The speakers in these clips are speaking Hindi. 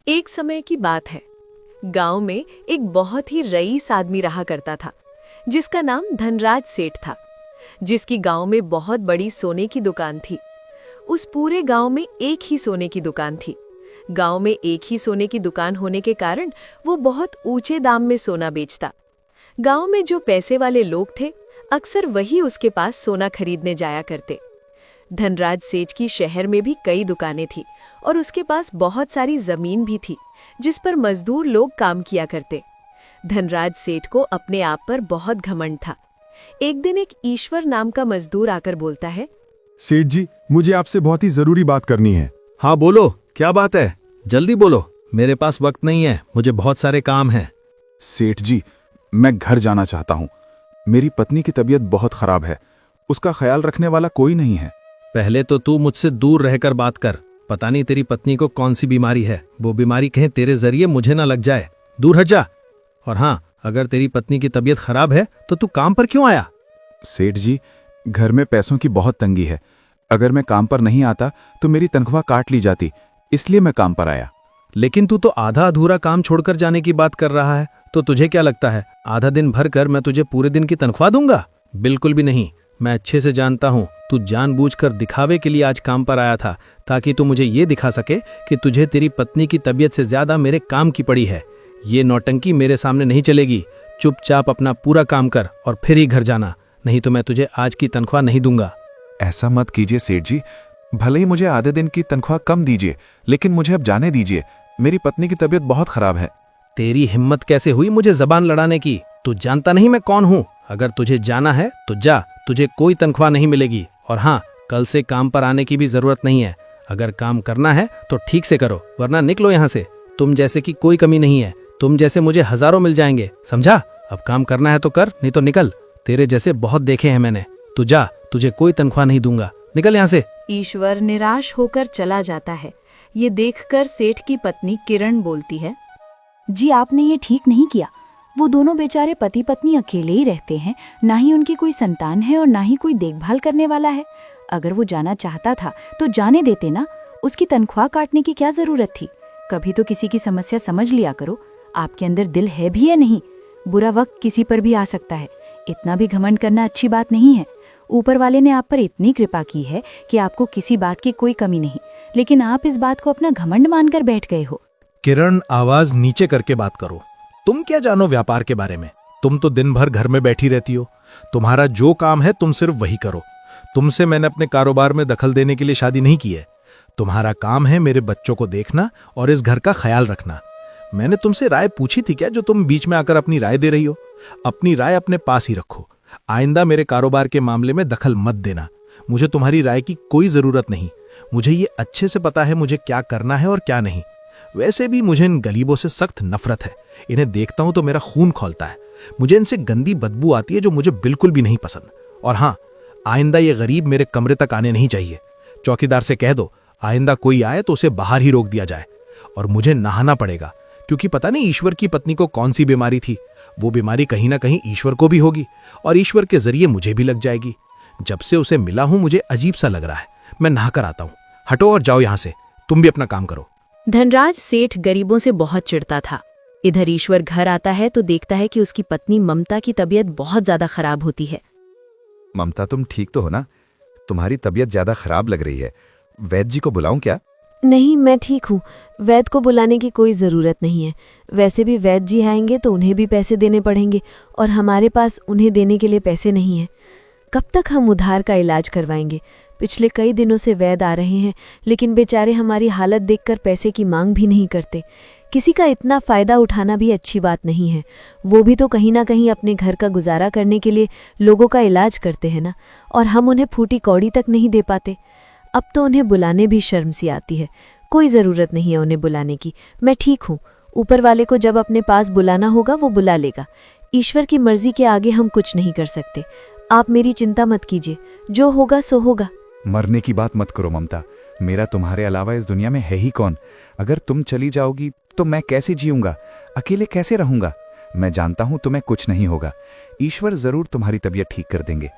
एक समय की बात है। गांव में एक बहुत ही रईस आदमी रहा करता था, जिसका नाम धनराज सेठ था, जिसकी गांव में बहुत बड़ी सोने की दुकान थी। उस पूरे गांव में एक ही सोने की दुकान थी। गांव में एक ही सोने की दुकान होने के कारण वो बहुत ऊंचे दाम में सोना बेचता। गांव में जो पैसे वाले लोग थे, अक्सर वही उसके पास सोना खरीदने जाया करते। धनराज सेठ की शहर में भी कई दुकानें थी और उसके पास बहुत सारी जमीन भी थी, जिस पर मजदूर लोग काम किया करते। धनराज सेठ को अपने आप पर बहुत घमंड था। एक दिन एक ईश्वर नाम का मजदूर आकर बोलता है, सेठ जी, मुझे आपसे बहुत ही जरूरी बात करनी है। हाँ बोलो, क्या बात है? जल्दी बोलो, मेरे पास वक्त नहीं है, मुझे बहुत सारे काम हैं। सेठ जी, मैं घर जाना चाहता हूँ। मेरी पत्नी की तबीयत बहुत खराब है, उसका ख्याल रखने वाला कोई नहीं है। पहले तो तू मुझसे दूर रहकर बात कर। पता नहीं तेरी पत्नी को कौन सी बीमारी है, वो बीमारी कहीं तेरे जरिए मुझे ना लग जाए। दूर हट जा। और हाँ, अगर तेरी पत्नी की तबीयत खराब है तो तू काम पर क्यों आया? सेठ जी, घर में पैसों की बहुत तंगी है। अगर मैं काम पर नहीं आता तो मेरी तनख्वाह काट ली जाती, इसलिए मैं काम पर आया। लेकिन तू तो आधा अधूरा काम छोड़कर जाने की बात कर रहा है, तो तुझे क्या लगता है आधा दिन भर कर मैं तुझे पूरे दिन की तनख्वाह दूंगा? बिल्कुल भी नहीं। मैं अच्छे से जानता हूँ तू जानबूझकर दिखावे के लिए आज काम पर आया था, ताकि तू मुझे ये दिखा सके कि तुझे तेरी पत्नी की तबीयत से ज्यादा मेरे काम की पड़ी है। ये नौटंकी मेरे सामने नहीं चलेगी। चुपचाप अपना पूरा काम कर और फिर ही घर जाना, नहीं तो मैं तुझे आज की तनख्वाह नहीं दूंगा। ऐसा मत कीजिए सेठ जी, भले ही मुझे आधे दिन की तनख्वाह कम दीजिए, लेकिन मुझे अब जाने दीजिए। मेरी पत्नी की तबीयत बहुत खराब है। तेरी हिम्मत कैसे हुई मुझे जबान लड़ाने की? तू जानता नहीं मैं कौन हूँ? अगर तुझे जाना है तो जा, तुझे कोई तनख्वाह नहीं मिलेगी। और हाँ, कल से काम पर आने की भी जरूरत नहीं है। अगर काम करना है तो ठीक से करो, वरना निकलो यहाँ से। तुम जैसे की कोई कमी नहीं है, तुम जैसे मुझे हजारों मिल जाएंगे, समझा? अब काम करना है तो कर, नहीं तो निकल। तेरे जैसे बहुत देखे हैं मैंने। तू जा, तुझे कोई तनख्वाह नहीं दूंगा, निकल यहाँ से। ईश्वर निराश होकर चला जाता है। ये देखकर सेठ की पत्नी किरण बोलती है, जी आपने ये ठीक नहीं किया। वो दोनों बेचारे पति पत्नी अकेले ही रहते हैं, ना ही उनकी कोई संतान है और ना ही कोई देखभाल करने वाला है। अगर वो जाना चाहता था तो जाने देते ना, उसकी तनख्वाह काटने की क्या जरूरत थी? कभी तो किसी की समस्या समझ लिया करो। आपके अंदर दिल है भी या नहीं? बुरा वक्त किसी पर भी आ सकता है, इतना भी घमंड करना अच्छी बात नहीं है। ऊपर वाले ने आप पर इतनी कृपा की है कि आपको किसी बात की कोई कमी नहीं, लेकिन आप इस बात को अपना घमंड मानकर बैठ गए हो। किरण, आवाज नीचे करके बात करो। तुम क्या जानो व्यापार के बारे में? तुम तो दिन भर घर में बैठी रहती हो। तुम्हारा जो काम है तुम सिर्फ वही करो। तुमसे मैंने अपने कारोबार में दखल देने के लिए शादी नहीं की है। तुम्हारा काम है मेरे बच्चों को देखना और इस घर का ख्याल रखना। मैंने तुमसे राय पूछी थी क्या, जो तुम बीच में आकर अपनी राय दे रही हो? अपनी राय अपने पास ही रखो। आइंदा मेरे कारोबार के मामले में दखल मत देना। मुझे तुम्हारी राय की कोई जरूरत नहीं। मुझे ये अच्छे से पता है मुझे क्या करना है और क्या नहीं। वैसे भी मुझे इन गरीबों से सख्त नफरत है। इन्हें देखता हूं तो मेरा खून खौलता है। मुझे इनसे गंदी बदबू आती है, जो मुझे बिल्कुल भी नहीं पसंद। और हाँ, आइंदा ये गरीब मेरे कमरे तक आने नहीं चाहिए। चौकीदार से कह दो आइंदा कोई आए तो उसे बाहर ही रोक दिया जाए। और मुझे नहाना पड़ेगा, क्योंकि पता नहीं ईश्वर की पत्नी को कौन सी बीमारी थी। वो बीमारी कहीं ना कहीं ईश्वर को भी होगी और ईश्वर के जरिए मुझे भी लग जाएगी। जब से उसे मिला हूं मुझे अजीब सा लग रहा है। मैं नहाकर आता हूं। हटो और जाओ यहां से। तुम भी अपना काम करो। धनराज सेठ गरीबों से बहुत चिढ़ता था। इधर ईश्वर घर आता है तो देखता है कि उसकी पत्नी ममता की तबीयत बहुत ज्यादा खराब होती है। ममता, तुम ठीक तो हो ना? तुम्हारी तबीयत ज्यादा खराब लग रही है। वैद्य जी को बुलाऊं क्या? नहीं, मैं ठीक हूँ। वैद्य को बुलाने की कोई ज़रूरत नहीं है। वैसे भी वैद्य जी आएंगे तो उन्हें भी पैसे देने पड़ेंगे और हमारे पास उन्हें देने के लिए पैसे नहीं हैं। कब तक हम उधार का इलाज करवाएंगे? पिछले कई दिनों से वैद्य आ रहे हैं, लेकिन बेचारे हमारी हालत देखकर पैसे की मांग भी नहीं करते। किसी का इतना फ़ायदा उठाना भी अच्छी बात नहीं है। वो भी तो कहीं ना कहीं अपने घर का गुजारा करने के लिए लोगों का इलाज करते हैं ना, और हम उन्हें फूटी कौड़ी तक नहीं दे पाते। अब तो उन्हें बुलाने भी शर्म सी आती है। कोई ज़रूरत नहीं है उन्हें बुलाने की। मैं ठीक हूँ। ऊपर वाले को जब अपने पास बुलाना होगा वो बुला लेगा। ईश्वर की मर्जी के आगे हम कुछ नहीं कर सकते। आप मेरी चिंता मत कीजिए, जो होगा सो होगा। मरने की बात मत करो ममता। मेरा तुम्हारे अलावा इस दुनिया में है ही कौन? अगर तुम चली जाओगी तो मैं कैसे जीऊंगा? अकेले कैसे रहूंगा? मैं जानता हूं तुम्हें कुछ नहीं होगा। ईश्वर जरूर तुम्हारी तबीयत ठीक कर देंगे।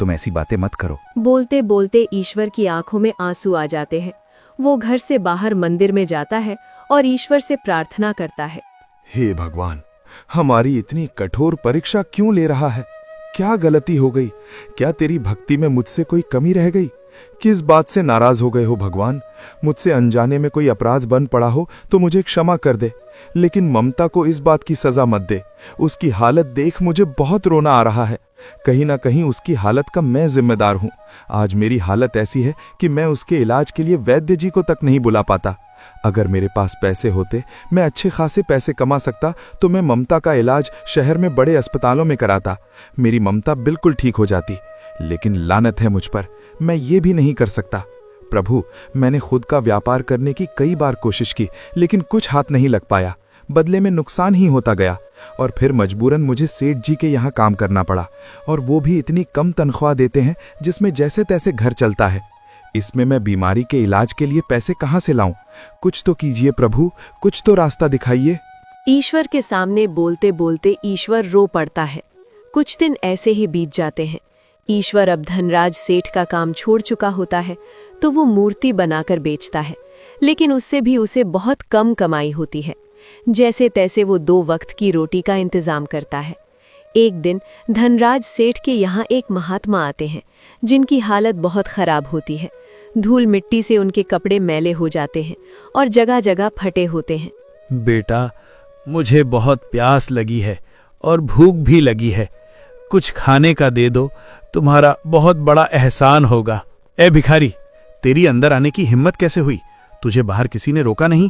तुम ऐसी बातें मत करो। बोलते बोलते ईश्वर की आंखों में आंसू आ जाते हैं। वो घर से बाहर मंदिर में जाता है और ईश्वर से प्रार्थना करता है। हे भगवान, हमारी इतनी कठोर परीक्षा क्यों ले रहा है? क्या गलती हो गई? क्या तेरी भक्ति में मुझसे कोई कमी रह गई? किस बात से नाराज हो गए हो भगवान? मुझसे अनजाने में कोई अपराध बन पड़ा हो तो मुझे क्षमा कर दे, लेकिन ममता को इस बात की सजा मत दे। उसकी हालत देख मुझे बहुत रोना आ रहा है। कहीं ना कहीं उसकी हालत का मैं जिम्मेदार हूँ। आज मेरी हालत ऐसी है कि मैं उसके इलाज के लिए वैद्य जी को तक नहीं बुला पाता। अगर मेरे पास पैसे होते, मैं अच्छे खासे पैसे कमा सकता, तो मैं ममता का इलाज शहर में बड़े अस्पतालों में कराता। मेरी ममता बिल्कुल ठीक हो जाती। लेकिन लानत है मुझ पर, मैं ये भी नहीं कर सकता। प्रभु, मैंने खुद का व्यापार करने की कई बार कोशिश की, लेकिन कुछ हाथ नहीं लग पाया। बदले में नुकसान ही होता गया और फिर मजबूरन मुझे सेठ जी के यहाँ काम करना पड़ा, और वो भी इतनी कम तनख्वाह देते हैं जिसमें जैसे तैसे घर चलता है। इसमें मैं बीमारी के इलाज के लिए पैसे कहाँ से लाऊं? कुछ तो कीजिए प्रभु, कुछ तो रास्ता दिखाइए। ईश्वर के सामने बोलते बोलते ईश्वर रो पड़ता है। कुछ दिन ऐसे ही बीत जाते हैं। ईश्वर अब धनराज सेठ का काम छोड़ चुका होता है, तो वो मूर्ति बनाकर बेचता है, लेकिन उससे भी उसे बहुत कम कमाई होती है। जैसे तैसे वो 2 वक्त की रोटी का इंतजाम करता है। एक दिन धनराज सेठ के यहाँ एक महात्मा आते हैं, जिनकी हालत बहुत खराब होती है। धूल मिट्टी से उनके कपड़े मैले हो जाते हैं और जगह जगह फटे होते हैं। बेटा, मुझे बहुत प्यास लगी है और भूख भी लगी है। कुछ खाने का दे दो, तुम्हारा बहुत बड़ा एहसान होगा। ए भिखारी, तेरी अंदर आने की हिम्मत कैसे हुई? तुझे बाहर किसी ने रोका नहीं?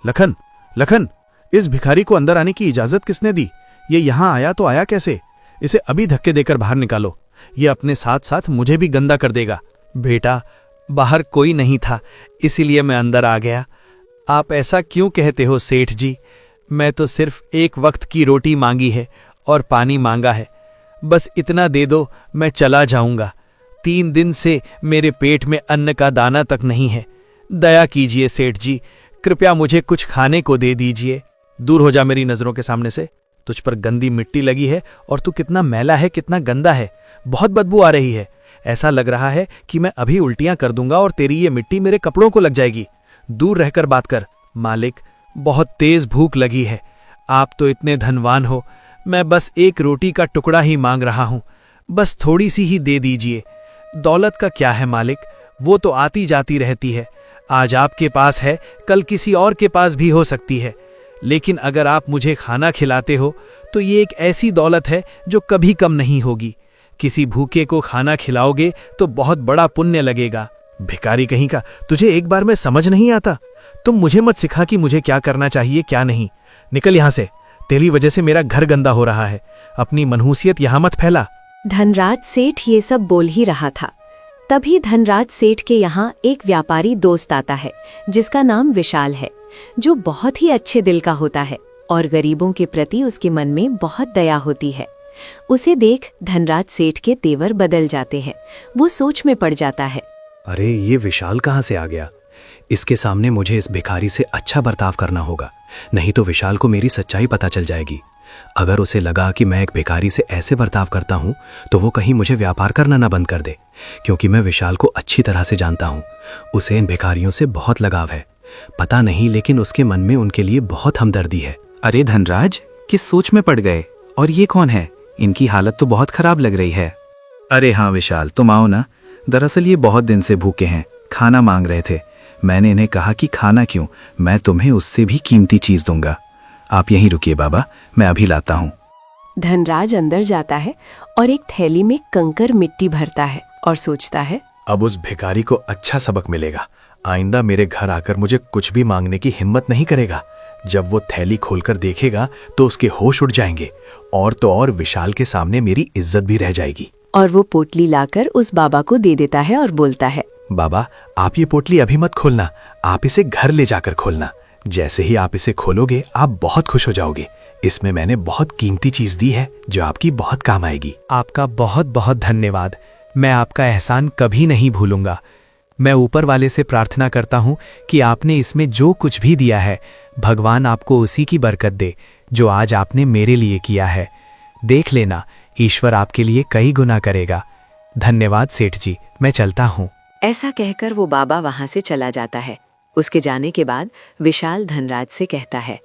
लखन, लखन, इस भिखारी को अंदर आने की इजाजत किसने दी? ये यहाँ आया तो आया कैसे? इसे अभी धक्के देकर बाहर निकालो। ये अपने साथ साथ मुझे भी गंदा कर देगा। बेटा, बाहर कोई नहीं था, इसीलिए मैं अंदर आ गया। आप ऐसा क्यों कहते हो सेठ जी? मैं तो सिर्फ 1 वक्त की रोटी मांगी है और पानी मांगा है। बस इतना दे दो, मैं चला जाऊंगा। 3 दिन से मेरे पेट में अन्न का दाना तक नहीं है। दया कीजिए सेठ जी, कृपया मुझे कुछ खाने को दे दीजिए। दूर हो जा मेरी नजरों के सामने से। तुझ पर गंदी मिट्टी लगी है और तू कितना मैला है, कितना गंदा है। बहुत बदबू आ रही है। ऐसा लग रहा है कि मैं अभी उल्टियां कर दूंगा और तेरी ये मिट्टी मेरे कपड़ों को लग जाएगी। दूर रहकर बात कर। मालिक, बहुत तेज भूख लगी है। आप तो इतने धनवान हो, मैं बस 1 रोटी का टुकड़ा ही मांग रहा हूं। बस थोड़ी सी ही दे दीजिए। दौलत का क्या है मालिक, वो तो आती जाती रहती है। आज आपके पास है, कल किसी और के पास भी हो सकती है। लेकिन अगर आप मुझे खाना खिलाते हो तो ये एक ऐसी दौलत है जो कभी कम नहीं होगी। किसी भूखे को खाना खिलाओगे तो बहुत बड़ा पुण्य लगेगा। भिखारी कहीं का, तुझे एक बार में समझ नहीं आता? तुम मुझे मत सिखा कि मुझे क्या करना चाहिए क्या नहीं। निकल यहां से, तेरी वजह से मेरा घर गंदा हो रहा है। अपनी मनहूसियत यहां मत फैला। धनराज सेठ ये सब बोल ही रहा था, तभी धनराज सेठ के यहाँ एक व्यापारी दोस्त आता है, जिसका नाम विशाल है, जो बहुत ही अच्छे दिल का होता है और गरीबों के प्रति उसके मन में बहुत दया होती है। उसे देख धनराज सेठ के तेवर बदल जाते हैं। वो सोच में पड़ जाता है। अरे, ये विशाल कहाँ से आ गया? इसके सामने मुझे इस भिखारी से अच्छा बर्ताव करना होगा, नहीं तो विशाल को मेरी सच्चाई पता चल जाएगी। अगर उसे लगा कि मैं एक भिखारी से ऐसे बर्ताव करता हूं, तो वो कहीं मुझे व्यापार करना ना बंद कर दे, क्योंकि मैं विशाल को अच्छी तरह से जानता हूं। उसे इन भिखारियों से बहुत लगाव है। पता नहीं, लेकिन उसके मन में उनके लिए बहुत हमदर्दी है। अरे धनराज, किस सोच में पड़ गए? और ये कौन है? इनकी हालत तो बहुत खराब लग रही है। अरे हाँ विशाल, तुम आओ ना। दरअसल ये बहुत दिन से भूखे हैं, खाना मांग रहे थे। मैंने इन्हें कहा कि खाना क्यों, मैं तुम्हें उससे भी कीमती चीज दूंगा। आप यहीं रुकिए बाबा, मैं अभी लाता हूँ। धनराज अंदर जाता है और एक थैली में कंकर मिट्टी भरता है और सोचता है, अब उस भिखारी को अच्छा सबक मिलेगा। आइंदा मेरे घर आकर मुझे कुछ भी मांगने की हिम्मत नहीं करेगा। जब वो थैली खोलकर देखेगा तो उसके होश उड़ जाएंगे, और तो और विशाल के सामने मेरी इज्जत भी रह जाएगी। और वो पोटली लाकर उस बाबा को दे देता है और बोलता है, बाबा, आप ये पोटली अभी मत खोलना, आप इसे घर ले जाकर खोलना। जैसे ही आप इसे खोलोगे आप बहुत खुश हो जाओगे। इसमें मैंने बहुत कीमती चीज दी है जो आपकी बहुत काम आएगी। आपका बहुत बहुत धन्यवाद। मैं आपका एहसान कभी नहीं भूलूंगा। मैं ऊपर वाले से प्रार्थना करता हूँ कि आपने इसमें जो कुछ भी दिया है, भगवान आपको उसी की बरकत दे जो आज आपने मेरे लिए किया है। देख लेना, ईश्वर आपके लिए कई गुना करेगा। धन्यवाद सेठ जी, मैं चलता हूँ। ऐसा कहकर वो बाबा वहां से चला जाता है। उसके जाने के बाद विशाल धनराज से कहता है,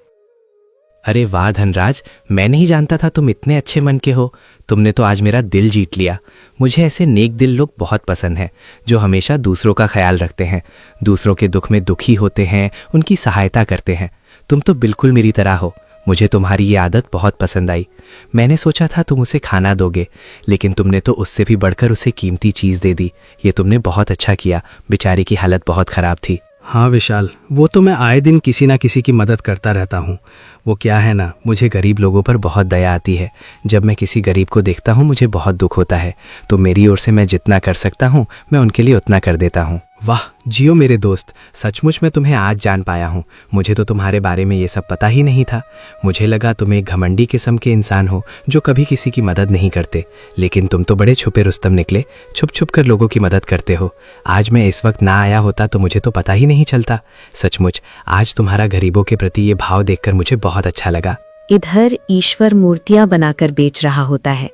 अरे वाह धनराज, मैं नहीं जानता था तुम इतने अच्छे मन के हो। तुमने तो आज मेरा दिल जीत लिया। मुझे ऐसे नेक दिल लोग बहुत पसंद हैं, जो हमेशा दूसरों का ख्याल रखते हैं, दूसरों के दुख में दुखी होते हैं, उनकी सहायता करते हैं। तुम तो बिल्कुल मेरी तरह हो। मुझे तुम्हारी ये आदत बहुत पसंद आई। मैंने सोचा था तुम उसे खाना दोगे, लेकिन तुमने तो उससे भी बढ़कर उसे कीमती चीज़ दे दी। ये तुमने बहुत अच्छा किया। बेचारी की हालत बहुत ख़राब थी। हाँ विशाल, वो तो मैं आए दिन किसी ना किसी की मदद करता रहता हूँ। वो क्या है ना, मुझे गरीब लोगों पर बहुत दया आती है। जब मैं किसी गरीब को देखता हूँ मुझे बहुत दुख होता है। तो मेरी ओर से मैं जितना कर सकता हूँ मैं उनके लिए उतना कर देता हूँ। वाह जियो मेरे दोस्त, सचमुच मैं तुम्हें आज जान पाया हूँ। मुझे तो तुम्हारे बारे में ये सब पता ही नहीं था। मुझे लगा तुम एक घमंडी किस्म के इंसान हो जो कभी किसी की मदद नहीं करते, लेकिन तुम तो बड़े छुपे रुस्तम निकले। छुप छुप कर लोगों की मदद करते हो। आज मैं इस वक्त ना आया होता तो मुझे तो पता ही नहीं चलता। सचमुच आज तुम्हारा गरीबों के प्रति ये भाव देखकर मुझे बहुत अच्छा लगा। इधर ईश्वर मूर्तियां बनाकर बेच रहा होता है।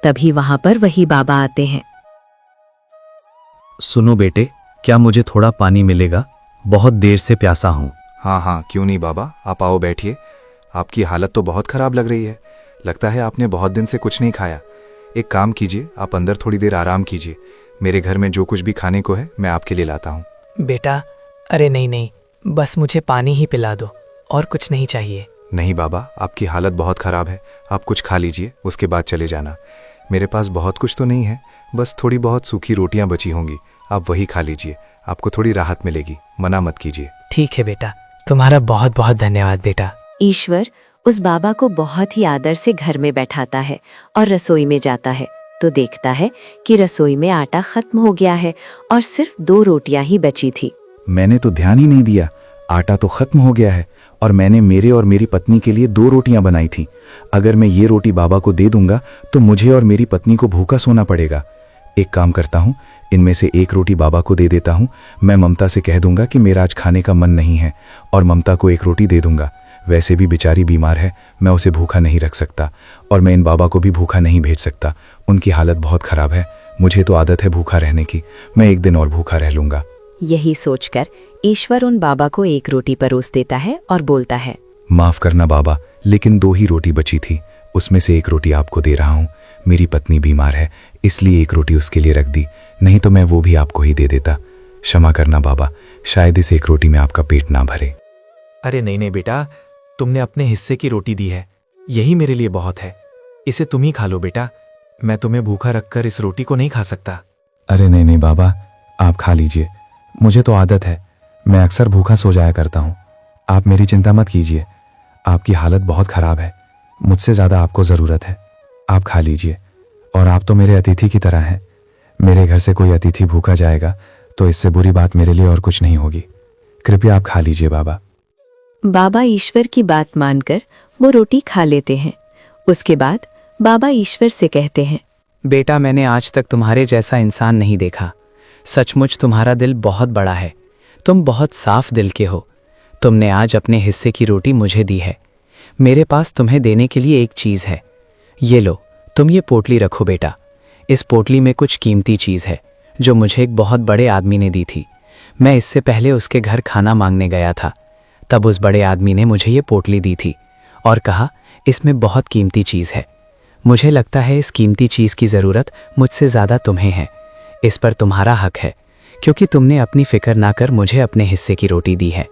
तभी वहां पर वही बाबा आते हैं। सुनो बेटे, क्या मुझे थोड़ा पानी मिलेगा? बहुत देर से प्यासा हूँ। हाँ हाँ, क्यों नहीं बाबा, आप आओ बैठिए। आपकी हालत तो बहुत खराब लग रही है। लगता है आपने बहुत दिन से कुछ नहीं खाया। एक काम कीजिए, आप अंदर थोड़ी देर आराम कीजिए। मेरे घर में जो कुछ भी खाने को है मैं आपके लिए लाता हूँ। बेटा, अरे नहीं नहीं, बस मुझे पानी ही पिला दो, और कुछ नहीं चाहिए। नहीं बाबा, आपकी हालत बहुत खराब है। आप कुछ खा लीजिए, उसके बाद चले जाना। मेरे पास बहुत कुछ तो नहीं है, बस थोड़ी बहुत सूखी रोटियां बची होंगी। आप वही खा लीजिए, आपको थोड़ी राहत मिलेगी। मना मत कीजिए। ठीक है बेटा, तुम्हारा बहुत बहुत धन्यवाद बेटा। ईश्वर उस बाबा को बहुत ही आदर से घर में बैठाता है और रसोई में जाता है तो देखता है कि रसोई में आटा खत्म हो गया है और सिर्फ 2 रोटियां ही बची थी। मैंने तो ध्यान ही नहीं दिया। आटा तो खत्म हो गया है और मैंने मेरे और मेरी पत्नी के लिए 2 रोटियां बनाई थी। अगर मैं ये रोटी बाबा को दे दूंगा तो मुझे और मेरी पत्नी को भूखा सोना पड़ेगा। एक काम करता हूँ, इनमें से एक रोटी बाबा को दे देता हूँ। मैं ममता से कह दूंगा कि मेरा आज खाने का मन नहीं है और ममता को एक रोटी दे दूंगा। वैसे भी बेचारी बीमार है, मैं उसे भूखा नहीं रख सकता और मैं इन बाबा को भी भूखा नहीं भेज सकता। उनकी हालत बहुत खराब है। मुझे तो आदत है भूखा रहने की। मैं एक दिन और भूखा रह लूंगा। यही सोचकर ईश्वर उन बाबा को एक रोटी परोस देता है और बोलता है, माफ करना बाबा, लेकिन 2 ही रोटी बची थी। उसमें से एक रोटी आपको दे रहा हूँ। मेरी पत्नी बीमार है, इसलिए एक रोटी उसके लिए रख दी, नहीं तो मैं वो भी आपको ही दे देता। क्षमा करना बाबा, शायद इस एक रोटी में आपका पेट ना भरे। अरे नहीं नहीं बेटा, तुमने अपने हिस्से की रोटी दी है, यही मेरे लिए बहुत है। इसे तुम ही खा लो बेटा, मैं तुम्हें भूखा रखकर इस रोटी को नहीं खा सकता। अरे नहीं नहीं बाबा, आप खा लीजिए। मुझे तो आदत है, मैं अक्सर भूखा सो जाया करता हूँ। आप मेरी चिंता मत कीजिए। आपकी हालत बहुत खराब है, मुझसे ज़्यादा आपको ज़रूरत है। आप खा लीजिए। और आप तो मेरे अतिथि की तरह हैं। मेरे घर से कोई अतिथि भूखा जाएगा तो इससे बुरी बात मेरे लिए और कुछ नहीं होगी। कृपया आप खा लीजिए बाबा। बाबा ईश्वर की बात मानकर वो रोटी खा लेते हैं। उसके बाद बाबा ईश्वर से कहते हैं, बेटा, मैंने आज तक तुम्हारे जैसा इंसान नहीं देखा। सचमुच तुम्हारा दिल बहुत बड़ा है। तुम बहुत साफ दिल के हो। तुमने आज अपने हिस्से की रोटी मुझे दी है। मेरे पास तुम्हें देने के लिए एक चीज़ है। ये लो, तुम ये पोटली रखो बेटा। इस पोटली में कुछ कीमती चीज़ है जो मुझे एक बहुत बड़े आदमी ने दी थी। मैं इससे पहले उसके घर खाना मांगने गया था। तब उस बड़े आदमी ने मुझे ये पोटली दी थी और कहा, इसमें बहुत कीमती चीज़ है। मुझे लगता है इस कीमती चीज़ की ज़रूरत मुझसे ज़्यादा तुम्हें है। इस पर तुम्हारा हक है, क्योंकि तुमने अपनी फिक्र ना कर मुझे अपने हिस्से की रोटी दी है।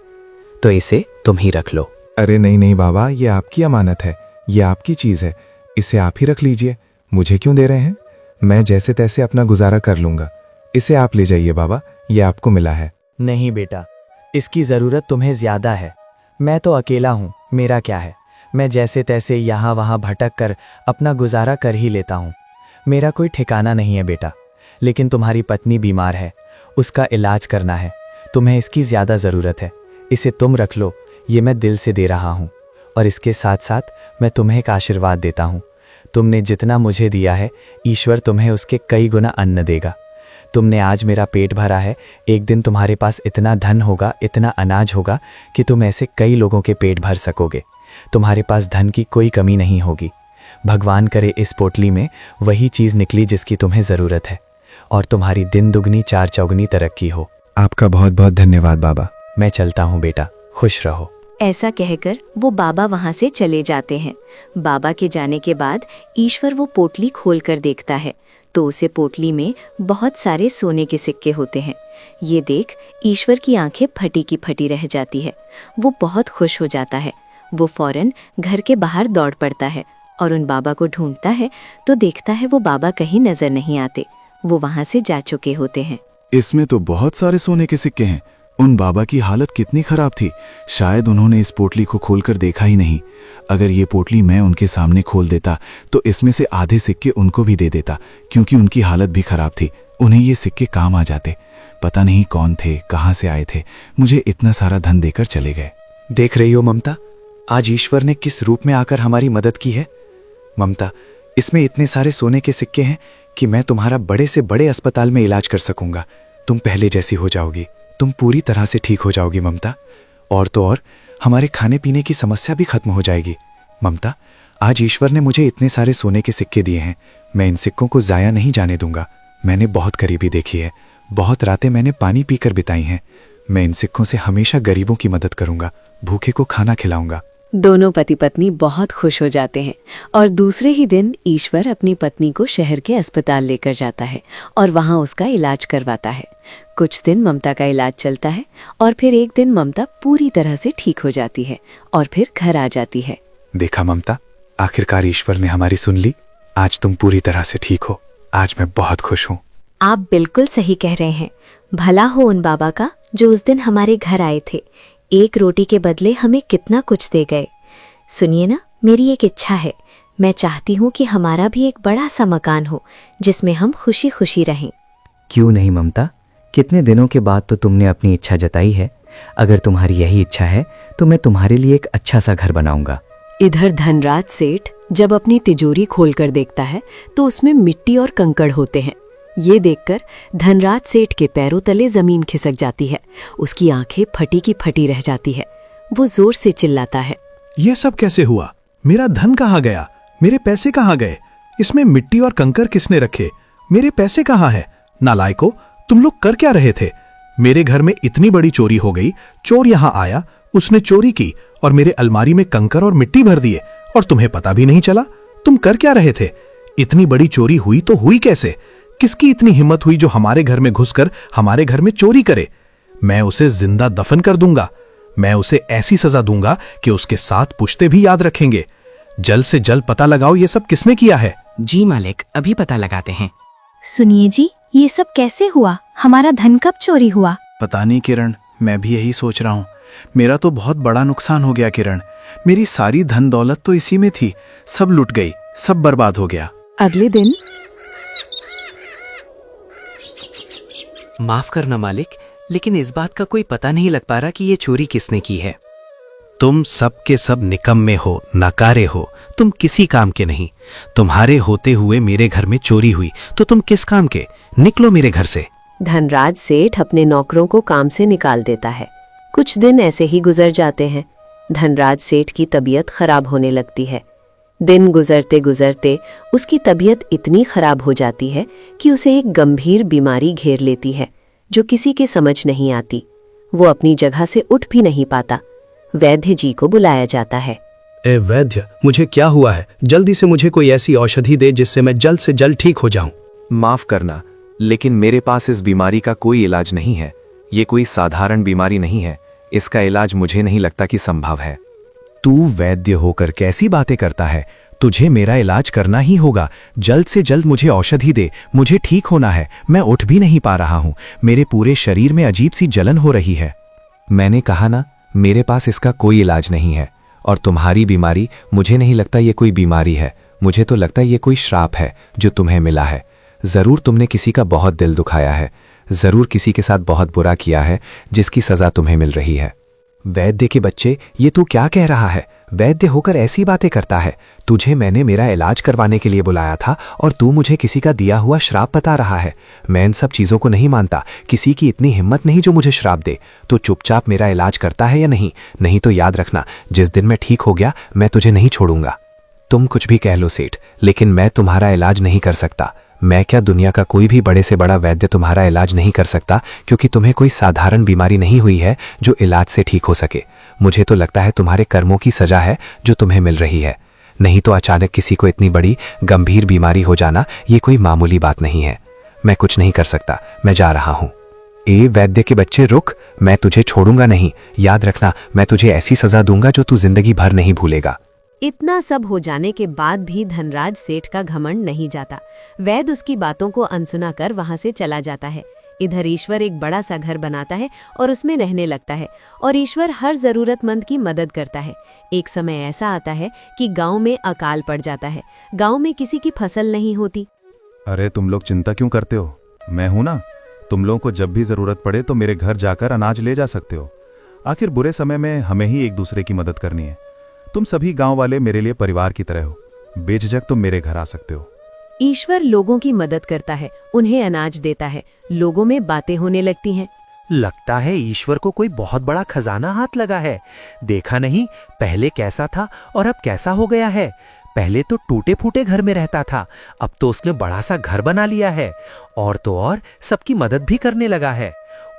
तो इसे तुम ही रख लो। अरे नहीं नहीं बाबा, ये आपकी अमानत है, ये आपकी चीज़ है, इसे आप ही रख लीजिए। मुझे क्यों दे रहे हैं? मैं जैसे तैसे अपना गुजारा कर लूँगा। इसे आप ले जाइए बाबा, ये आपको मिला है। नहीं बेटा, इसकी ज़रूरत तुम्हें ज़्यादा है। मैं तो अकेला हूँ, मेरा क्या है। मैं जैसे तैसे यहाँ वहाँ भटक कर अपना गुजारा कर ही लेता हूँ। मेरा कोई ठिकाना नहीं है बेटा। लेकिन तुम्हारी पत्नी बीमार है, उसका इलाज करना है। तुम्हें इसकी ज़्यादा ज़रूरत है। इसे तुम रख लो, ये मैं दिल से दे रहा हूँ। और इसके साथ साथ मैं तुम्हें एक आशीर्वाद देता हूँ। तुमने जितना मुझे दिया है, ईश्वर तुम्हें उसके कई गुना अन्न देगा। तुमने आज मेरा पेट भरा है, एक दिन तुम्हारे पास इतना धन होगा, इतना अनाज होगा कि तुम ऐसे कई लोगों के पेट भर सकोगे। तुम्हारे पास धन की कोई कमी नहीं होगी। भगवान करे इस पोटली में वही चीज़ निकली जिसकी तुम्हें ज़रूरत है और तुम्हारी दिन दुगनी चार चौगनी तरक्की हो। आपका बहुत बहुत धन्यवाद बाबा। मैं चलता हूँ बेटा, खुश रहो। ऐसा कहकर वो बाबा वहां से चले जाते हैं। बाबा के जाने के बाद ईश्वर वो पोटली खोलकर देखता है तो उसे पोटली में बहुत सारे सोने के सिक्के होते हैं। ये देख ईश्वर की आंखें फटी की फटी रह जाती है। वो बहुत खुश हो जाता है। वो फौरन घर के बाहर दौड़ पड़ता है और उन बाबा को ढूंढता है तो देखता है वो बाबा कहीं नजर नहीं आते। वो वहां से जा चुके होते हैं। इसमें तो बहुत सारे सोने के सिक्के हैं। उन बाबा की हालत कितनी खराब थी, शायद उन्होंने इस पोटली को खोलकर देखा ही नहीं। अगर ये पोटली मैं उनके सामने खोल देता तो इसमें से आधे सिक्के उनको भी दे देता, क्योंकि उनकी हालत भी खराब थी। उन्हें ये सिक्के काम आ जाते। पता नहीं कौन थे, कहाँ से आए थे, मुझे इतना सारा धन देकर चले गए। देख रही हो ममता, आज ईश्वर ने किस रूप में आकर हमारी मदद की है। ममता, इसमें इतने सारे सोने के सिक्के हैं कि मैं तुम्हारा बड़े से बड़े अस्पताल में इलाज कर सकूंगा। तुम पहले जैसी हो जाओगी, तुम पूरी तरह से ठीक हो जाओगी ममता। और तो और हमारे खाने पीने की समस्या भी खत्म हो जाएगी। ममता, आज ईश्वर ने मुझे इतने सारे सोने के सिक्के दिए हैं, मैं इन सिक्कों को जाया नहीं जाने दूंगा। मैंने बहुत गरीबी देखी है, बहुत रातें मैंने पानी पीकर बिताई हैं। मैं इन सिक्कों से हमेशा गरीबों की मदद करूंगा, भूखे को खाना खिलाऊंगा। दोनों पति पत्नी बहुत खुश हो जाते हैं और दूसरे ही दिन ईश्वर अपनी पत्नी को शहर के अस्पताल लेकर जाता है और वहां उसका इलाज करवाता है। कुछ दिन ममता का इलाज चलता है और फिर एक दिन ममता पूरी तरह से ठीक हो जाती है और फिर घर आ जाती है। देखा ममता, आखिरकार ईश्वर ने हमारी सुन ली। आज तुम पूरी तरह से ठीक हो। आज मैं बहुत खुश हूँ। आप बिल्कुल सही कह रहे हैं। भला हो उन बाबा का जो उस दिन हमारे घर आए थे। एक रोटी के बदले हमें कितना कुछ दे गए। सुनिए ना, मेरी एक इच्छा है। मैं चाहती हूँ कि हमारा भी एक बड़ा सा मकान हो जिसमें हम खुशी खुशी रहें। क्यों नहीं ममता, कितने दिनों के बाद तो तुमने अपनी इच्छा जताई है। अगर तुम्हारी यही इच्छा है तो मैं तुम्हारे लिए एक अच्छा सा घर बनाऊंगा। इधर धनराज सेठ जब अपनी तिजोरी खोलकर देखता है तो उसमें मिट्टी और कंकड़ होते हैं। ये देखकर धनराज सेठ के पैरों तले जमीन खिसक जाती है। उसकी आंखें फटी की फटी रह जाती है। वो जोर से चिल्लाता है, ये सब कैसे हुआ? मेरा धन कहाँ गया? मेरे पैसे कहाँ गए? इसमें मिट्टी और कंकर किसने रखे? मेरे पैसे कहाँ है? नालायको, तुम लोग कर क्या रहे थे? मेरे घर में इतनी बड़ी चोरी हो गई। चोर यहाँ आया, उसने चोरी की और मेरे अलमारी में कंकर और मिट्टी भर दिए और तुम्हें पता भी नहीं चला। तुम कर क्या रहे थे? इतनी बड़ी चोरी हुई तो हुई कैसे? किसकी इतनी हिम्मत हुई जो हमारे घर में घुसकर हमारे घर में चोरी करे? मैं उसे जिंदा दफन कर दूंगा। मैं उसे ऐसी सजा दूंगा कि उसके साथ पुश्ते भी याद रखेंगे। जल्द से जल्द पता लगाओ ये सब किसने किया है। जी मालिक, अभी पता लगाते हैं। सुनिए जी, ये सब कैसे हुआ? हमारा धन कब चोरी हुआ? पता नहीं किरण, मैं भी यही सोच रहा हूँ। मेरा तो बहुत बड़ा नुकसान हो गया किरण। मेरी सारी धन दौलत तो इसी में थी, सब लुट गई, सब बर्बाद हो गया। अगले दिन माफ करना मालिक, लेकिन इस बात का कोई पता नहीं लग पा रहा कि ये चोरी किसने की है। तुम सब के सब निकम्मे हो, नकारे हो, तुम किसी काम के नहीं। तुम्हारे होते हुए मेरे घर में चोरी हुई तो तुम किस काम के? निकलो मेरे घर से। धनराज सेठ अपने नौकरों को काम से निकाल देता है। कुछ दिन ऐसे ही गुजर जाते हैं। धनराज सेठ की तबीयत खराब होने लगती है। दिन गुजरते गुजरते उसकी तबीयत इतनी खराब हो जाती है कि उसे एक गंभीर बीमारी घेर लेती है जो किसी के समझ नहीं आती। वो अपनी जगह से उठ भी नहीं पाता। वैद्य जी को बुलाया जाता है। ए वैद्य, मुझे क्या हुआ है? जल्दी से मुझे कोई ऐसी औषधि दे जिससे मैं जल्द से जल्द ठीक हो जाऊं। माफ करना, लेकिन मेरे पास इस बीमारी का कोई इलाज नहीं है। ये कोई साधारण बीमारी नहीं है। इसका इलाज मुझे नहीं लगता कि संभव है। तू वैद्य होकर कैसी बातें करता है? तुझे मेरा इलाज करना ही होगा। जल्द से जल्द मुझे औषधि दे, मुझे ठीक होना है। मैं उठ भी नहीं पा रहा हूँ। मेरे पूरे शरीर में अजीब सी जलन हो रही है। मैंने कहा ना, मेरे पास इसका कोई इलाज नहीं है। और तुम्हारी बीमारी, मुझे नहीं लगता ये कोई बीमारी है। मुझे तो लगता है ये कोई श्राप है जो तुम्हें मिला है। जरूर तुमने किसी का बहुत दिल दुखाया है। जरूर किसी के साथ बहुत बुरा किया है जिसकी सजा तुम्हें मिल रही है। वैद्य के बच्चे, ये तू क्या कह रहा है? वैद्य होकर ऐसी बातें करता है? तुझे मैंने मेरा इलाज करवाने के लिए बुलाया था और तू मुझे किसी का दिया हुआ श्राप बता रहा है। मैं इन सब चीजों को नहीं मानता। किसी की इतनी हिम्मत नहीं जो मुझे श्राप दे। तो चुपचाप मेरा इलाज करता है या नहीं? नहीं तो याद रखना, जिस दिन मैं ठीक हो गया मैं तुझे नहीं छोड़ूंगा। तुम कुछ भी कह लो सेठ, लेकिन मैं तुम्हारा इलाज नहीं कर सकता। मैं क्या, दुनिया का कोई भी बड़े से बड़ा वैद्य तुम्हारा इलाज नहीं कर सकता, क्योंकि तुम्हें कोई साधारण बीमारी नहीं हुई है जो इलाज से ठीक हो सके। मुझे तो लगता है तुम्हारे कर्मों की सजा है जो तुम्हें मिल रही है। नहीं तो अचानक किसी को इतनी बड़ी गंभीर बीमारी हो जाना ये कोई मामूली बात नहीं है। मैं कुछ नहीं कर सकता, मैं जा रहा हूं। ए वैद्य के बच्चे, रुक, मैं तुझे छोड़ूंगा नहीं। याद रखना, मैं तुझे ऐसी सजा दूंगा जो तू जिंदगी भर नहीं भूलेगा। इतना सब हो जाने के बाद भी धनराज सेठ का घमंड नहीं जाता। वैद्य उसकी बातों को अनसुना कर वहां से चला जाता है। इधर ईश्वर एक बड़ा सा घर बनाता है और उसमें रहने लगता है, और ईश्वर हर जरूरतमंद की मदद करता है। एक समय ऐसा आता है कि गांव में अकाल पड़ जाता है। गांव में किसी की फसल नहीं होती। अरे तुम लोग चिंता क्यों करते हो, मैं हूं ना। तुम लोगों को जब भी जरूरत पड़े तो मेरे घर जाकर अनाज ले जा सकते हो। आखिर बुरे समय में हमें ही एक दूसरे की मदद करनी है। तुम सभी गांव वाले मेरे लिए परिवार की तरह हो। बेझिझक तुम मेरे घर आ सकते हो। ईश्वर लोगों की मदद करता है, उन्हें अनाज देता है। लोगों में बातें होने लगती हैं। लगता है ईश्वर को कोई बहुत बड़ा खजाना हाथ लगा है। देखा नहीं पहले कैसा था और अब कैसा हो गया है। पहले तो टूटे फूटे घर में रहता था, अब तो उसने बड़ा सा घर बना लिया है, और तो और सबकी मदद भी करने लगा है।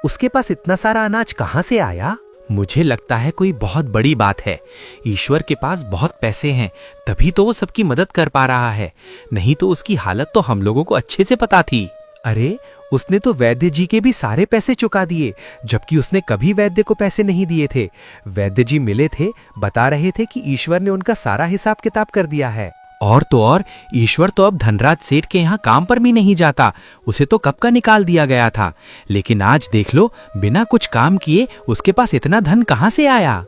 उसके पास इतना सारा अनाज कहां से आया? मुझे लगता है कोई बहुत बड़ी बात है। ईश्वर के पास बहुत पैसे हैं, तभी तो वो सबकी मदद कर पा रहा है। नहीं तो उसकी हालत तो हम लोगों को अच्छे से पता थी। अरे उसने तो वैद्य जी के भी सारे पैसे चुका दिए, जबकि उसने कभी वैद्य को पैसे नहीं दिए थे। वैद्य जी मिले थे, बता रहे थे कि ईश्वर ने उनका सारा हिसाब किताब कर दिया है। और तो और ईश्वर तो अब धनराज सेठ के यहाँ काम पर भी नहीं जाता। उसे तो कब का निकाल दिया गया था। लेकिन आज देख लो, बिना कुछ काम किए उसके पास इतना धन कहाँ से आया?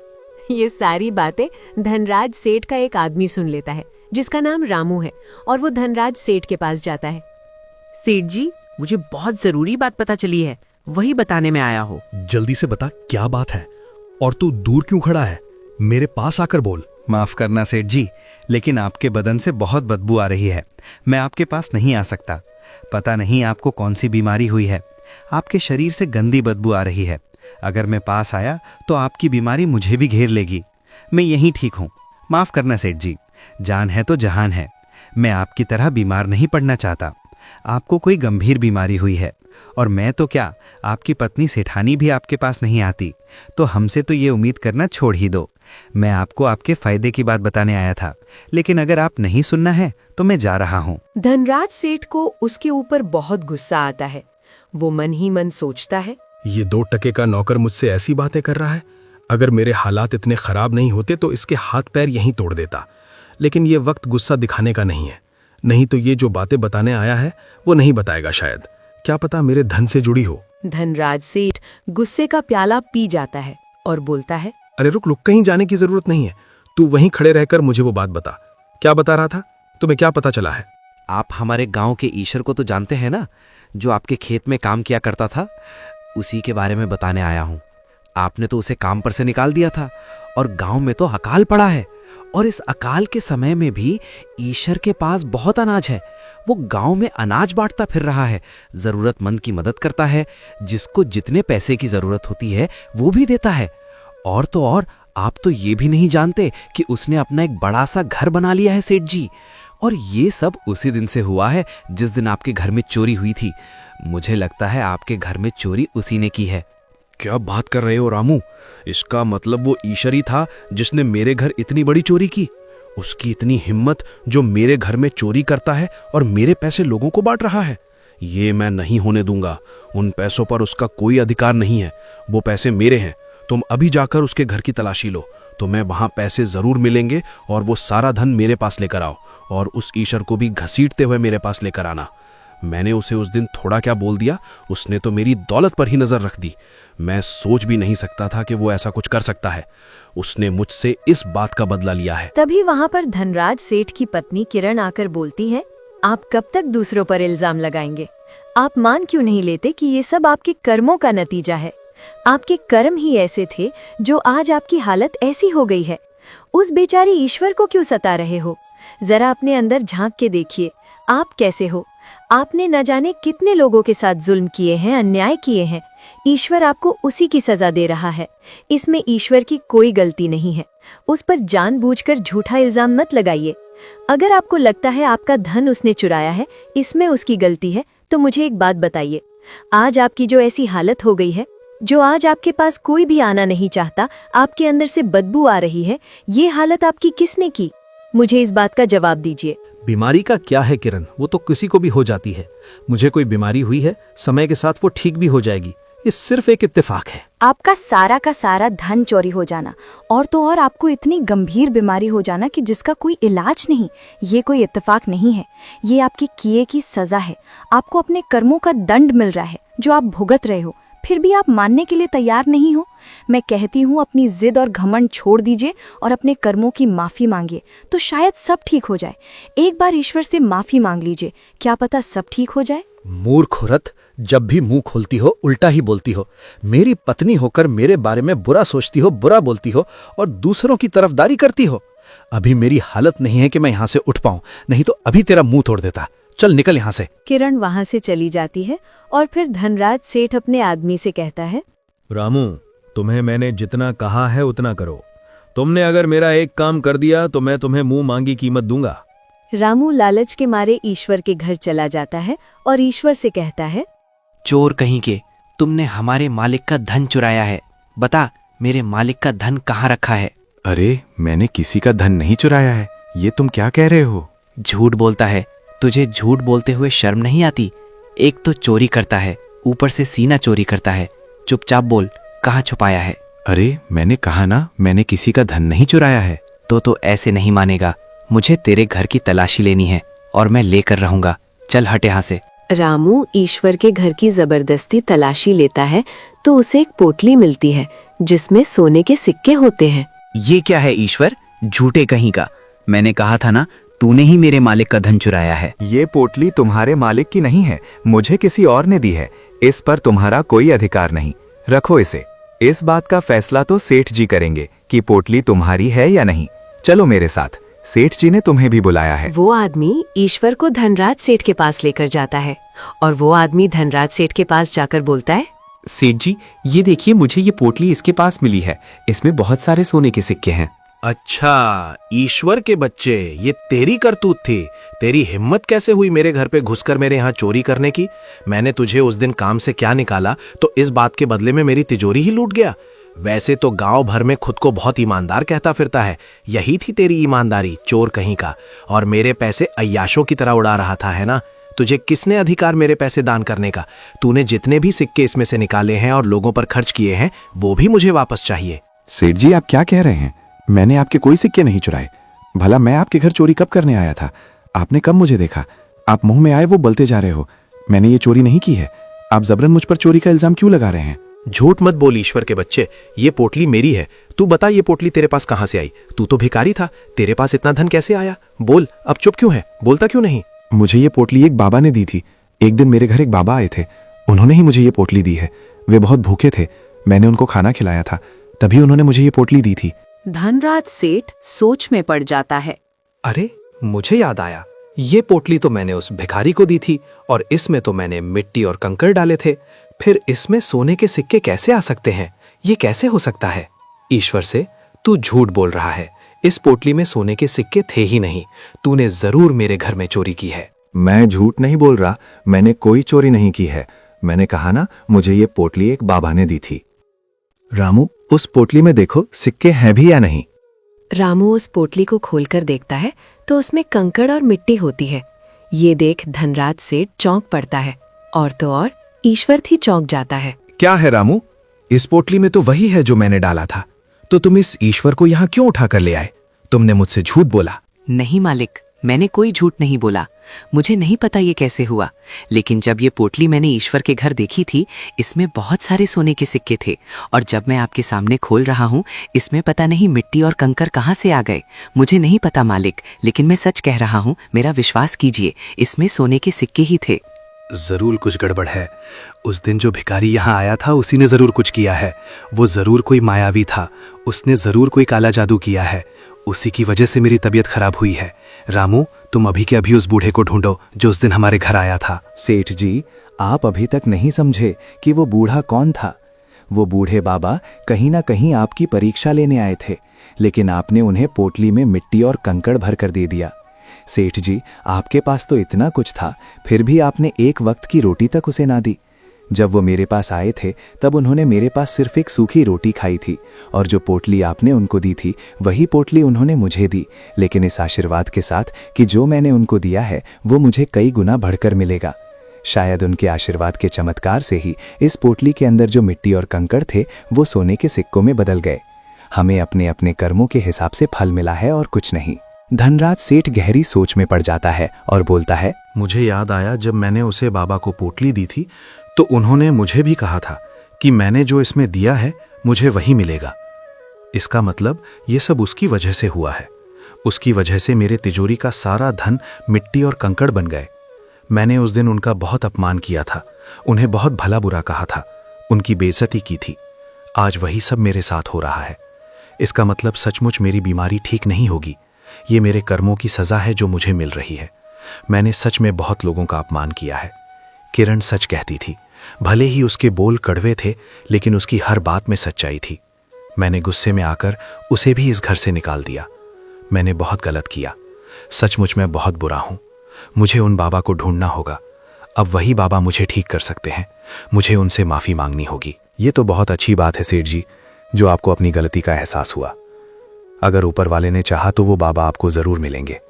ये सारी बातें धनराज सेठ का एक आदमी सुन लेता है, जिसका नाम रामू है, और वो धनराज सेठ के पास जाता है। सेठ जी, मुझे बहुत जरूरी बात पता चली है, वही बताने में आया हो। जल्दी से बता, क्या बात है? और तू दूर क्यों खड़ा है? मेरे पास आकर बोल। माफ करना सेठ जी, लेकिन आपके बदन से बहुत बदबू आ रही है। मैं आपके पास नहीं आ सकता। पता नहीं आपको कौन सी बीमारी हुई है। आपके शरीर से गंदी बदबू आ रही है। अगर मैं पास आया तो आपकी बीमारी मुझे भी घेर लेगी। मैं यहीं ठीक हूँ। माफ करना सेठ जी, जान है तो जहान है। मैं आपकी तरह बीमार नहीं पड़ना चाहता। आपको कोई गंभीर बीमारी हुई है, और मैं तो क्या, आपकी पत्नी सेठानी भी आपके पास नहीं आती। तो हमसे तो ये उम्मीद करना छोड़ ही दो। मैं आपको आपके फायदे की बात बताने आया था, लेकिन अगर आप नहीं सुनना है तो मैं जा रहा हूँ। धनराज सेठ को उसके ऊपर बहुत गुस्सा आता है। वो मन ही मन सोचता है, ये 2 टके का नौकर मुझसे ऐसी बातें कर रहा है। अगर मेरे हालात इतने खराब नहीं होते तो इसके हाथ पैर यहीं तोड़ देता। लेकिन ये वक्त गुस्सा दिखाने का नहीं है। नहीं तो ये जो बातें बताने आया है वो नहीं बताएगा शायद। क्या पता मेरे धन से जुड़ी हो। धनराज सेठ गुस्से का प्याला पी जाता है और बोलता है, अरे रुक, कहीं जाने की जरूरत नहीं है। तू वहीं खड़े रहकर मुझे वो बात बता। क्या बता रहा था? तुम्हें क्या पता चला है? आप हमारे गांव के ईश्वर को तो जानते हैं ना, जो आपके खेत में काम किया करता था? उसी के बारे में बताने आया हूँ। आपने तो उसे काम पर से निकाल दिया था, और गांव में तो अकाल पड़ा है। और इस अकाल के समय में भी ईश्वर के पास बहुत अनाज है। वो गांव में अनाज बांटता फिर रहा है, जरूरतमंद की मदद करता है, जिसको जितने पैसे की जरूरत होती है वो भी देता है। और तो और आप तो ये भी नहीं जानते कि उसने अपना एक बड़ा सा घर बना लिया है सेठ जी। और ये सब उसी दिन से हुआ है जिस दिन आपके घर में चोरी हुई थी। मुझे लगता है आपके घर में चोरी उसी ने की है। क्या बात कर रहे हो रामू? इसका मतलब वो ईश्वर ही था जिसने मेरे घर इतनी बड़ी चोरी की। उसकी इतनी हिम्मत जो मेरे घर में चोरी करता है और मेरे पैसे लोगों को बांट रहा है। ये मैं नहीं होने दूंगा। उन पैसों पर उसका कोई अधिकार नहीं है। वो पैसे मेरे हैं। तुम अभी जाकर उसके घर की तलाशी लो, तुम्हें वहां पैसे जरूर मिलेंगे, और वो सारा धन मेरे पास लेकर आओ, और उस ईश्वर को भी घसीटते हुए मेरे पास लेकर आना। मैंने उसे उस दिन थोड़ा क्या बोल दिया, उसने तो मेरी दौलत पर ही नजर रख दी। मैं सोच भी नहीं सकता था कि वो ऐसा कुछ कर सकता है। उसने मुझसे इस बात का बदला लिया है। तभी वहाँ पर धनराज सेठ की पत्नी किरण आकर बोलती है, आप कब तक दूसरों पर इल्जाम लगाएंगे? आप मान क्यों नहीं लेते कि ये सब आपके कर्मों का नतीजा है? आपके कर्म ही ऐसे थे जो आज आपकी हालत ऐसी हो गई है। उस बेचारे ईश्वर को क्यों सता रहे हो? जरा अपने अंदर झांक के देखिए, आप कैसे हो। आपने न जाने कितने लोगों के साथ जुल्म किए हैं, अन्याय किए हैं, ईश्वर आपको उसी की सजा दे रहा है। इसमें ईश्वर की कोई गलती नहीं है। उस पर जानबूझकर झूठा इल्जाम मत लगाइए। अगर आपको लगता है आपका धन उसने चुराया है, इसमें उसकी गलती है, तो मुझे एक बात बताइए, आज आपकी जो ऐसी हालत हो गई है, जो आज आपके पास कोई भी आना नहीं चाहता, आपके अंदर से बदबू आ रही है, ये हालत आपकी किसने की? मुझे इस बात का जवाब दीजिए। बीमारी का क्या है किरण, वो तो किसी को भी हो जाती है। मुझे कोई बीमारी हुई है, समय के साथ वो ठीक भी हो जाएगी। ये सिर्फ एक इत्तेफाक है। आपका सारा का सारा धन चोरी हो जाना और तो और आपको इतनी गंभीर बीमारी हो जाना कि जिसका कोई इलाज नहीं, ये कोई इत्तेफाक नहीं है। ये आपके किए की सजा है। आपको अपने कर्मों का दंड मिल रहा है जो आप भुगत रहे हो, फिर भी आप मानने के लिए तैयार नहीं हो। मैं कहती हूँ अपनी जिद और घमंड छोड़ दीजिए और अपने कर्मों की माफी मांगिए, तो शायद सब ठीक हो जाए। एक बार ईश्वर से माफी मांग लीजिए, क्या पता सब ठीक हो जाए। मूर्ख औरत, जब भी मुंह खोलती हो उल्टा ही बोलती हो। मेरी पत्नी होकर मेरे बारे में बुरा सोचती हो, बुरा बोलती हो और दूसरों की तरफदारी करती हो। अभी मेरी हालत नहीं है कि मैं यहाँ से उठ पाऊं, नहीं तो अभी तेरा मुंह तोड़ देता। चल निकल यहाँ से। किरण वहां से चली जाती है और फिर धनराज सेठ अपने आदमी से कहता है, रामू, तुम्हें मैंने जितना कहा है उतना करो। तुमने अगर मेरा एक काम कर दिया तो मैं तुम्हें मुंह मांगी कीमत दूंगा। रामू लालच के मारे ईश्वर के घर चला जाता है और ईश्वर से कहता है, चोर कहीं के, तुमने हमारे मालिक का धन चुराया है। बता, मेरे मालिक का धन कहाँ रखा है? अरे, मैंने किसी का धन नहीं चुराया है। ये तुम क्या कह रहे हो? झूठ बोलता है। तुझे झूठ बोलते हुए शर्म नहीं आती? एक तो चोरी करता है, ऊपर से सीना चोरी करता है। चुपचाप बोल, कहाँ छुपाया है? अरे, मैंने कहा ना, मैंने किसी का धन नहीं चुराया है। तो ऐसे नहीं मानेगा। मुझे तेरे घर की तलाशी लेनी है और मैं लेकर रहूंगा। चल हट यहाँ से। रामू ईश्वर के घर की जबरदस्ती तलाशी लेता है तो उसे एक पोटली मिलती है जिसमें सोने के सिक्के होते हैं। ये क्या है ईश्वर, झूठे कहीं का। मैंने कहा था ना, तूने ही मेरे मालिक का धन चुराया है। ये पोटली तुम्हारे मालिक की नहीं है, मुझे किसी और ने दी है। इस पर तुम्हारा कोई अधिकार नहीं। रखो इसे। इस बात का फैसला तो सेठ जी करेंगे कि पोटली तुम्हारी है या नहीं। चलो मेरे साथ, सेठ जी ने तुम्हें भी बुलाया है। वो आदमी ईश्वर को धनराज सेठ के पास लेकर जाता है और वो आदमी धनराज सेठ के पास जाकर बोलता है, सेठ जी, ये देखिए, मुझे ये पोटली इसके पास मिली है। इसमें बहुत सारे सोने के सिक्के हैं। अच्छा, ईश्वर के बच्चे, ये तेरी करतूत थी। तेरी हिम्मत कैसे हुई मेरे घर पे घुसकर मेरे यहाँ चोरी करने की? मैंने तुझे उस दिन काम से क्या निकाला तो इस बात के बदले में मेरी तिजोरी ही लूट गया। वैसे तो गांव भर में खुद को बहुत ईमानदार कहता फिरता है। यही थी तेरी ईमानदारी, चोर कहीं का। और मेरे पैसे अय्याशों की तरह उड़ा रहा था, है ना? तुझे किसने अधिकार मेरे पैसे दान करने का? तूने जितने भी सिक्के इसमें से निकाले हैं और लोगों पर खर्च किए हैं, वो भी मुझे वापस चाहिए। सेठ जी, आप क्या कह रहे हैं? मैंने आपके कोई सिक्के नहीं चुराए। भला मैं आपके घर चोरी कब करने आया था? आपने कब मुझे देखा? आप मुंह में आए वो बोलते जा रहे हो। मैंने ये चोरी नहीं की है। आप जबरन मुझ पर चोरी का इल्जाम क्यों लगा रहे हैं? झूठ मत बोल ईश्वर के बच्चे, ये पोटली मेरी है। तू बता, ये पोटली तेरे पास कहां से आई? तू तो भिखारी था, तेरे पास इतना धन कैसे आया? बोल, अब चुप क्यों है? बोलता क्यों नहीं? मुझे ये पोटली एक बाबा ने दी थी। एक दिन मेरे घर एक बाबा आए थे, उन्होंने ही मुझे ये पोटली दी है। वे बहुत भूखे थे, मैंने उनको खाना खिलाया था, तभी उन्होंने मुझे ये पोटली दी थी। धनराज सेठ सोच में पड़ जाता है। अरे, मुझे याद आया, ये पोटली तो मैंने उस भिखारी को दी थी और इसमें तो मैंने मिट्टी और कंकड़ डाले थे। फिर इसमें सोने के सिक्के कैसे आ सकते हैं? ये कैसे हो सकता है? ईश्वर से तू झूठ बोल रहा है। इस पोटली में सोने के सिक्के थे ही नहीं। तूने जरूर मेरे घर में चोरी की है। मैं झूठ नहीं बोल रहा, मैंने कोई चोरी नहीं की है। मैंने कहा ना, मुझे ये पोटली एक बाबा ने दी थी। रामू, उस पोटली में देखो, सिक्के हैं भी या नहीं? रामू उस पोटली को खोलकर देखता है तो उसमें कंकड़ और मिट्टी होती है। ये देख धनराज सेठ चौंक पड़ता है और तो और ईश्वर भी चौंक जाता है। क्या है रामू? इस पोटली में तो वही है जो मैंने डाला था। तो तुम इस ईश्वर को यहाँ क्यों उठाकर ले आए? तुमने मुझसे झूठ बोला। नहीं मालिक, मैंने कोई झूठ नहीं बोला। मुझे नहीं पता ये कैसे हुआ, लेकिन जब ये पोटली मैंने ईश्वर के घर देखी थी, इसमें बहुत सारे सोने के सिक्के थे और जब मैं आपके सामने खोल रहा हूँ, इसमें पता नहीं मिट्टी और कंकर कहाँ से आ गए। मुझे नहीं पता मालिक, लेकिन मैं सच कह रहा हूँ, मेरा विश्वास कीजिए, इसमें सोने के सिक्के ही थे। जरूर कुछ गड़बड़ है। उस दिन जो भिखारी यहाँ आया था, उसी ने जरूर कुछ किया है। वो जरूर कोई मायावी था, उसने जरूर कोई काला जादू किया है। उसी की वजह से मेरी तबीयत खराब हुई है। रामू, तुम अभी के अभी उस बूढ़े को ढूंढो जो उस दिन हमारे घर आया था। सेठ जी, आप अभी तक नहीं समझे कि वो बूढ़ा कौन था। वो बूढ़े बाबा कहीं ना कहीं आपकी परीक्षा लेने आए थे, लेकिन आपने उन्हें पोटली में मिट्टी और कंकड़ भर कर दे दिया। सेठ जी, आपके पास तो इतना कुछ था, फिर भी आपने एक वक्त की रोटी तक उसे ना दी। जब वो मेरे पास आए थे तब उन्होंने मेरे पास सिर्फ एक सूखी रोटी खाई थी, और जो पोटली आपने उनको दी थी वही पोटली उन्होंने मुझे दी, लेकिन इस आशीर्वाद के साथ कि जो मैंने उनको दिया है वो मुझे कई गुना बढ़कर मिलेगा। शायद उनके आशीर्वाद के चमत्कार से ही इस पोटली के अंदर जो मिट्टी और कंकड़ थे वो सोने के सिक्कों में बदल गए। हमें अपने अपने कर्मों के हिसाब से फल मिला है और कुछ नहीं। धनराज सेठ गहरी सोच में पड़ जाता है और बोलता है, मुझे याद आया जब मैंने उसे बाबा को पोटली दी थी तो उन्होंने मुझे भी कहा था कि मैंने जो इसमें दिया है मुझे वही मिलेगा। इसका मतलब ये सब उसकी वजह से हुआ है। उसकी वजह से मेरे तिजोरी का सारा धन मिट्टी और कंकड़ बन गए। मैंने उस दिन उनका बहुत अपमान किया था, उन्हें बहुत भला बुरा कहा था, उनकी बेइज्जती की थी। आज वही सब मेरे साथ हो रहा है। इसका मतलब सचमुच मेरी बीमारी ठीक नहीं होगी। ये मेरे कर्मों की सजा है जो मुझे मिल रही है। मैंने सच में बहुत लोगों का अपमान किया है। किरण सच कहती थी, भले ही उसके बोल कड़वे थे लेकिन उसकी हर बात में सच्चाई थी। मैंने गुस्से में आकर उसे भी इस घर से निकाल दिया। मैंने बहुत गलत किया। सचमुच मैं बहुत बुरा हूं। मुझे उन बाबा को ढूंढना होगा। अब वही बाबा मुझे ठीक कर सकते हैं। मुझे उनसे माफी मांगनी होगी। ये तो बहुत अच्छी बात है सेठ जी, जो आपको अपनी गलती का एहसास हुआ। अगर ऊपर वाले ने चाहा तो वो बाबा आपको जरूर मिलेंगे।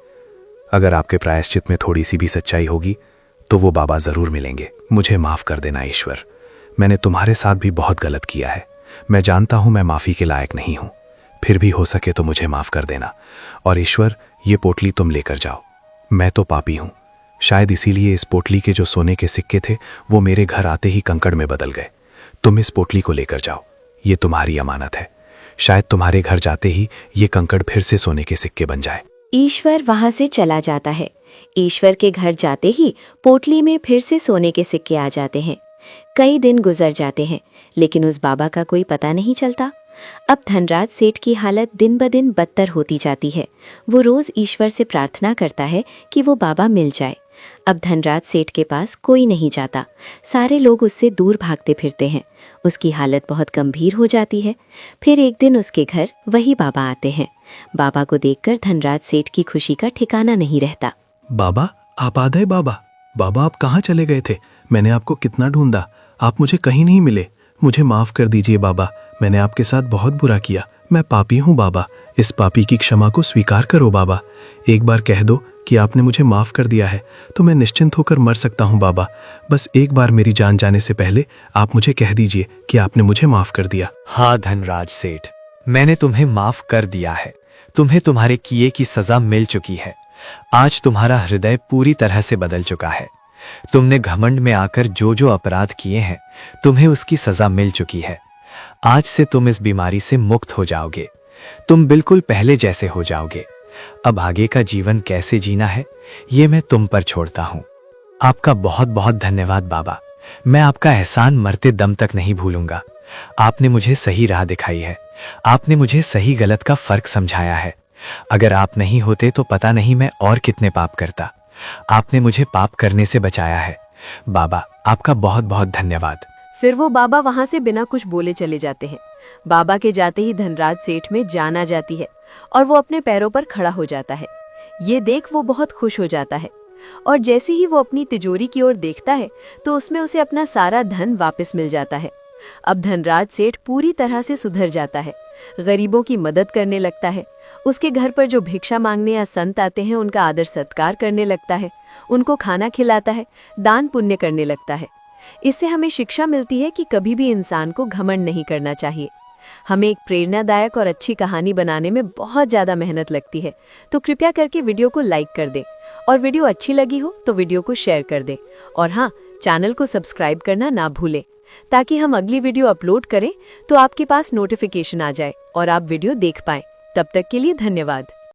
अगर आपके प्रायश्चित में थोड़ी सी भी सच्चाई होगी तो वो बाबा जरूर मिलेंगे। मुझे माफ कर देना ईश्वर, मैंने तुम्हारे साथ भी बहुत गलत किया है। मैं जानता हूं मैं माफी के लायक नहीं हूं, फिर भी हो सके तो मुझे माफ कर देना। और ईश्वर, ये पोटली तुम लेकर जाओ। मैं तो पापी हूं, शायद इसीलिए इस पोटली के जो सोने के सिक्के थे वो मेरे घर आते ही कंकड़ में बदल गए। तुम इस पोटली को लेकर जाओ, ये तुम्हारी अमानत है। शायद तुम्हारे घर जाते ही ये कंकड़ फिर से सोने के सिक्के बन जाए। ईश्वर वहां से चला जाता है। ईश्वर के घर जाते ही पोटली में फिर से सोने के सिक्के आ जाते हैं। कई दिन गुजर जाते हैं लेकिन उस बाबा का कोई पता नहीं चलता। अब धनराज सेठ की हालत दिन ब दिन बदतर होती जाती है। वो रोज ईश्वर से प्रार्थना करता है कि वो बाबा मिल जाए। अब धनराज सेठ के पास कोई नहीं जाता। सारे लोग उससे दूर भागते फिरते हैं। उसकी हालत बहुत गंभीर हो जाती है। फिर एक दिन उसके घर वही बाबा आते हैं। बाबा को देखकर धनराज सेठ की खुशी का ठिकाना नहीं रहता। बाबा, आप आ गए। बाबा, बाबा आप कहाँ चले गए थे? मैंने आपको कितना ढूंढा, आप मुझे कहीं नहीं मिले। मुझे माफ कर दीजिए बाबा, मैंने आपके साथ बहुत बुरा किया। मैं पापी हूँ बाबा, इस पापी की क्षमा को स्वीकार करो बाबा। एक बार कह दो कि आपने मुझे माफ कर दिया है तो मैं निश्चिंत होकर मर सकता हूँ बाबा। बस एक बार मेरी जान जाने से पहले आप मुझे कह दीजिए कि आपने मुझे माफ कर दिया। हाँ धनराज सेठ, मैंने तुम्हें माफ कर दिया है। तुम्हें तुम्हारे किए की सजा मिल चुकी है। आज तुम्हारा हृदय पूरी तरह से बदल चुका है। तुमने घमंड में आकर जो जो अपराध किए हैं तुम्हें उसकी सजा मिल चुकी है। आज से तुम इस बीमारी से मुक्त हो जाओगे। तुम बिल्कुल पहले जैसे हो जाओगे। अब आगे का जीवन कैसे जीना है ये मैं तुम पर छोड़ता हूं। आपका बहुत बहुत धन्यवाद बाबा। मैं आपका एहसान मरते दम तक नहीं भूलूंगा। आपने मुझे सही राह दिखाई है। आपने मुझे सही गलत का फर्क समझाया है। अगर आप नहीं होते तो पता नहीं मैं और कितने पाप करता। आपने मुझे पाप करने से बचाया है। बाबा, आपका बहुत बहुत धन्यवाद। फिर वो बाबा वहां से बिना कुछ बोले चले जाते हैं। बाबा के जाते ही धनराज सेठ में जान आ जाती है और वो अपने पैरों पर खड़ा हो जाता है। ये देख वो बहुत खुश हो जाता है और जैसे ही वो अपनी तिजोरी की ओर देखता है तो उसमें उसे अपना सारा धन वापस मिल जाता है। अब धनराज सेठ पूरी तरह से सुधर जाता है। गरीबों की मदद करने लगता है। उसके घर पर जो भिक्षा मांगने या संत आते हैं उनका आदर सत्कार करने लगता है। उनको खाना खिलाता है, दान पुण्य करने लगता है। इससे हमें शिक्षा मिलती है कि कभी भी इंसान को घमंड नहीं करना चाहिए। हमें एक प्रेरणादायक और अच्छी कहानी बनाने में बहुत ज़्यादा मेहनत लगती है, तो कृपया करके वीडियो को लाइक कर दें और वीडियो अच्छी लगी हो तो वीडियो को शेयर कर दें। और हाँ, चैनल को सब्सक्राइब करना ना भूलें ताकि हम अगली वीडियो अपलोड करें तो आपके पास नोटिफिकेशन आ जाए और आप वीडियो देख पाएं। तब तक के लिए धन्यवाद।